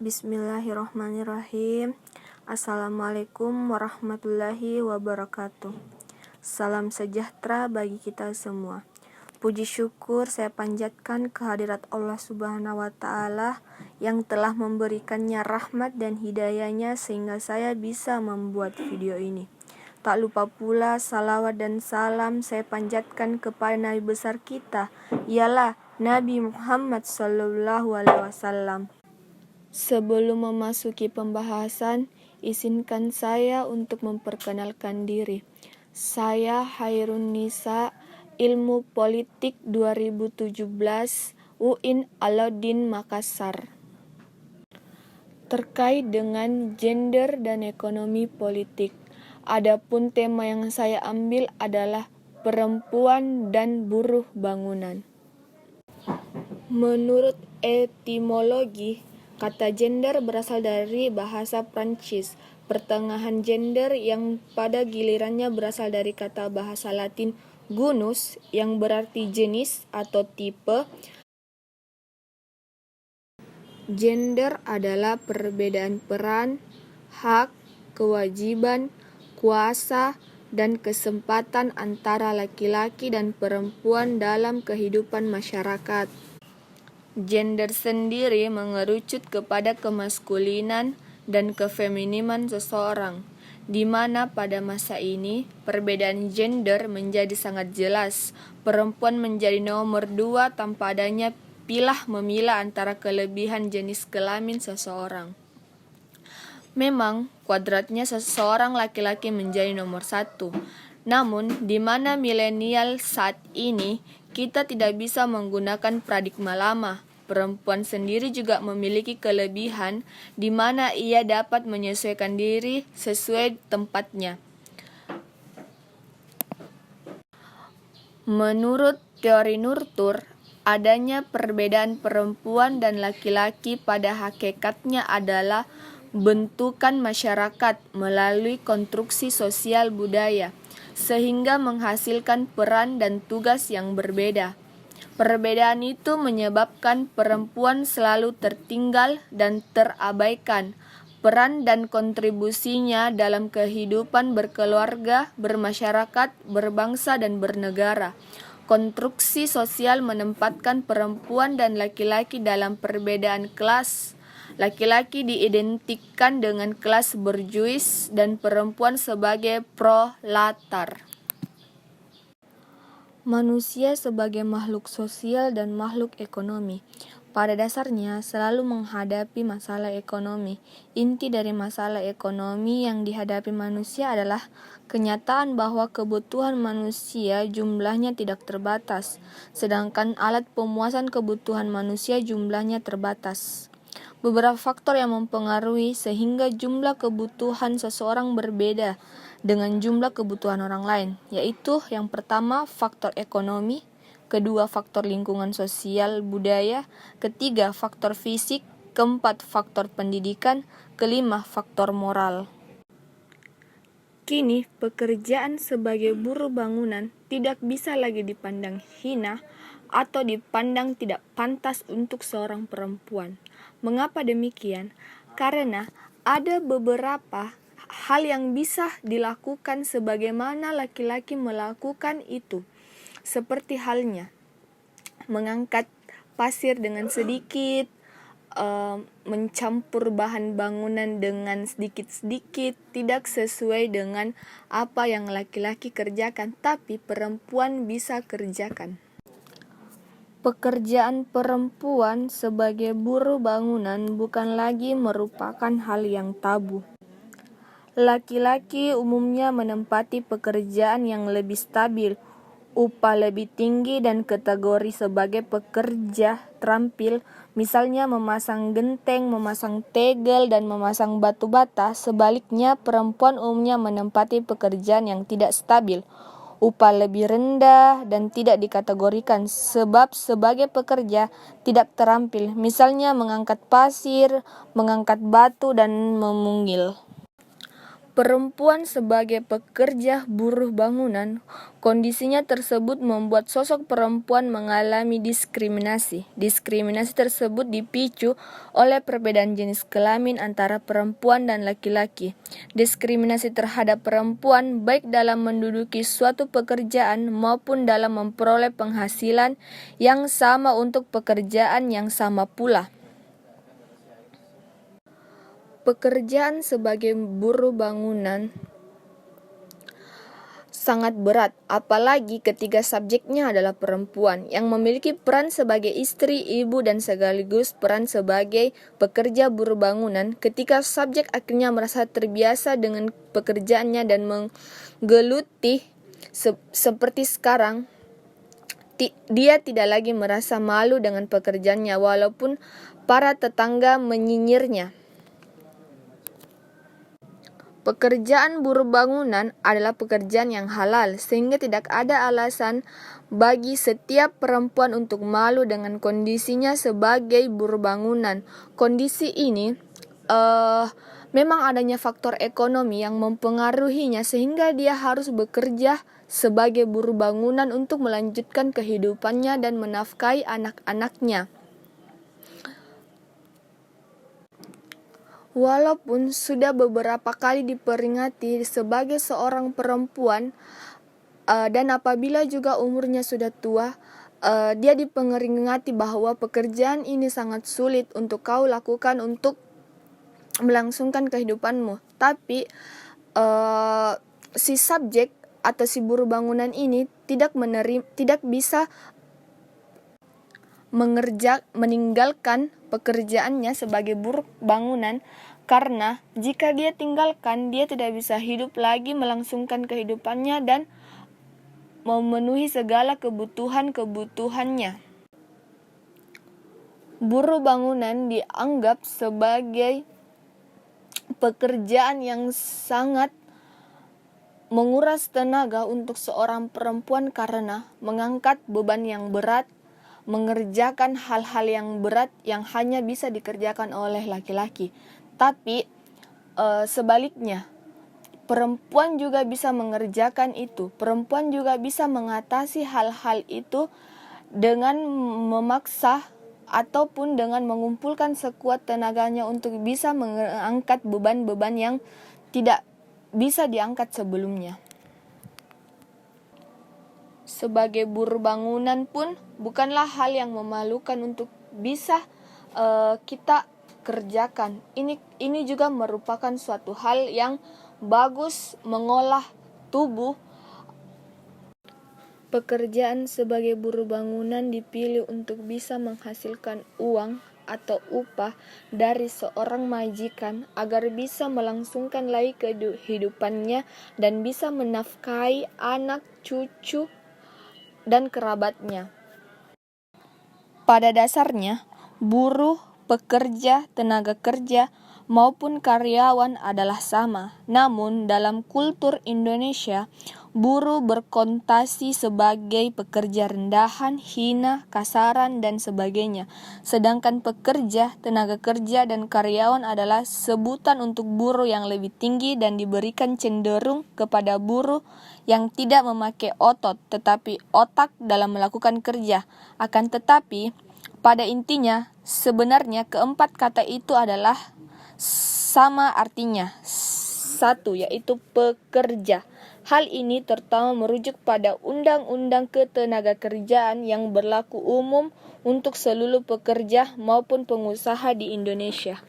Bismillahirrahmanirrahim. Assalamualaikum warahmatullahi wabarakatuh. Salam sejahtera bagi kita semua. Puji syukur saya panjatkan kehadirat Allah Subhanahu wa Ta'ala yang telah memberikannya rahmat dan hidayahnya sehingga saya bisa membuat video ini. Tak lupa pula salawat dan salam saya panjatkan kepada Nabi besar kita, ialah Nabi Muhammad SAW. Sebelum memasuki pembahasan, izinkan saya untuk memperkenalkan diri. Saya Hairun Nisa, Ilmu Politik 2017, UIN Alauddin Makassar. Terkait dengan gender dan ekonomi politik, adapun tema yang saya ambil adalah perempuan dan buruh bangunan. Menurut etimologi, kata gender berasal dari bahasa Prancis, pertengahan gender yang pada gilirannya berasal dari kata bahasa Latin genus yang berarti jenis atau tipe. Gender adalah perbedaan peran, hak, kewajiban, kuasa, dan kesempatan antara laki-laki dan perempuan dalam kehidupan masyarakat. Gender sendiri mengerucut kepada kemaskulinan dan kefemininan seseorang, di mana pada masa ini perbedaan gender menjadi sangat jelas. Perempuan menjadi nomor 2 tanpa adanya pilah-memilah antara kelebihan jenis kelamin seseorang. Memang kuadratnya seseorang laki-laki menjadi nomor 1. Namun di mana milenial saat ini kita tidak bisa menggunakan paradigma lama. Perempuan sendiri juga memiliki kelebihan di mana ia dapat menyesuaikan diri sesuai tempatnya. Menurut teori nurtur, adanya perbedaan perempuan dan laki-laki pada hakikatnya adalah bentukan masyarakat melalui konstruksi sosial budaya, sehingga menghasilkan peran dan tugas yang berbeda. Perbedaan itu menyebabkan perempuan selalu tertinggal dan terabaikan. Peran dan kontribusinya dalam kehidupan berkeluarga, bermasyarakat, berbangsa, dan bernegara. Konstruksi sosial menempatkan perempuan dan laki-laki dalam perbedaan kelas. Laki-laki diidentikan dengan kelas borjuis dan perempuan sebagai prolatar. Manusia sebagai makhluk sosial dan makhluk ekonomi, pada dasarnya selalu menghadapi masalah ekonomi. Inti dari masalah ekonomi yang dihadapi manusia adalah kenyataan bahwa kebutuhan manusia jumlahnya tidak terbatas, sedangkan alat pemuasan kebutuhan manusia jumlahnya terbatas. Beberapa faktor yang mempengaruhi sehingga jumlah kebutuhan seseorang berbeda dengan jumlah kebutuhan orang lain, yaitu yang pertama faktor ekonomi, kedua faktor lingkungan sosial budaya, ketiga faktor fisik, keempat faktor pendidikan, kelima faktor moral. Kini pekerjaan sebagai buruh bangunan tidak bisa lagi dipandang hina atau dipandang tidak pantas untuk seorang perempuan. Mengapa demikian? Karena ada beberapa hal yang bisa dilakukan sebagaimana laki-laki melakukan itu. Seperti halnya mengangkat pasir dengan sedikit, mencampur bahan bangunan dengan sedikit-sedikit, tidak sesuai dengan apa yang laki-laki kerjakan, tapi perempuan bisa kerjakan. Pekerjaan perempuan sebagai buruh bangunan bukan lagi merupakan hal yang tabu. Laki-laki umumnya menempati pekerjaan yang lebih stabil, upah lebih tinggi dan kategori sebagai pekerja terampil, misalnya memasang genteng, memasang tegel, dan memasang batu bata. Sebaliknya, perempuan umumnya menempati pekerjaan yang tidak stabil, upah lebih rendah, dan tidak dikategorikan sebab sebagai pekerja tidak terampil, misalnya mengangkat pasir, mengangkat batu, dan memunggil. Perempuan sebagai pekerja buruh bangunan, kondisinya tersebut membuat sosok perempuan mengalami diskriminasi. Diskriminasi tersebut dipicu oleh perbedaan jenis kelamin antara perempuan dan laki-laki. Diskriminasi terhadap perempuan baik dalam menduduki suatu pekerjaan maupun dalam memperoleh penghasilan yang sama untuk pekerjaan yang sama pula. Pekerjaan sebagai buruh bangunan sangat berat, apalagi ketika subjeknya adalah perempuan yang memiliki peran sebagai istri, ibu, dan sekaligus peran sebagai pekerja buruh bangunan. Ketika subjek akhirnya merasa terbiasa dengan pekerjaannya dan menggeluti seperti sekarang, dia tidak lagi merasa malu dengan pekerjaannya walaupun para tetangga menyinyirnya. Pekerjaan buruh bangunan adalah pekerjaan yang halal, sehingga tidak ada alasan bagi setiap perempuan untuk malu dengan kondisinya sebagai buruh bangunan. Kondisi ini memang adanya faktor ekonomi yang mempengaruhinya, sehingga dia harus bekerja sebagai buruh bangunan untuk melanjutkan kehidupannya dan menafkahi anak-anaknya. Walaupun sudah beberapa kali diperingati sebagai seorang perempuan dan apabila juga umurnya sudah tua, dia diperingati bahwa pekerjaan ini sangat sulit untuk kau lakukan untuk melangsungkan kehidupanmu. Tapi si subjek atau si buruh bangunan ini tidak bisa meninggalkan pekerjaannya sebagai buruh bangunan, karena jika dia tinggalkan, dia tidak bisa hidup lagi melangsungkan kehidupannya dan memenuhi segala kebutuhannya. Buruh bangunan dianggap sebagai pekerjaan yang sangat menguras tenaga untuk seorang perempuan karena mengangkat beban yang berat, mengerjakan hal-hal yang berat yang hanya bisa dikerjakan oleh laki-laki. Tapi sebaliknya, perempuan juga bisa mengerjakan itu. Perempuan juga bisa mengatasi hal-hal itu dengan memaksa ataupun dengan mengumpulkan sekuat tenaganya untuk bisa mengangkat beban-beban yang tidak bisa diangkat sebelumnya. Sebagai buruh bangunan pun bukanlah hal yang memalukan untuk bisa kita kerjakan. Ini juga merupakan suatu hal yang bagus mengolah tubuh. Pekerjaan sebagai buruh bangunan dipilih untuk bisa menghasilkan uang atau upah dari seorang majikan agar bisa melangsungkan lagi kehidupannya dan bisa menafkahi anak, cucu, dan kerabatnya. Pada dasarnya, buruh, pekerja, tenaga kerja, maupun karyawan adalah sama. Namun, dalam kultur Indonesia, buruh berkonotasi sebagai pekerja rendahan, hina, kasaran, dan sebagainya. Sedangkan pekerja, tenaga kerja, dan karyawan adalah sebutan untuk buruh yang lebih tinggi dan diberikan cenderung kepada buruh yang tidak memakai otot tetapi otak dalam melakukan kerja. Akan tetapi, pada intinya, sebenarnya keempat kata itu adalah sama artinya. Satu, yaitu pekerja. Hal ini terutama merujuk pada Undang-Undang Ketenagakerjaan yang berlaku umum untuk seluruh pekerja maupun pengusaha di Indonesia.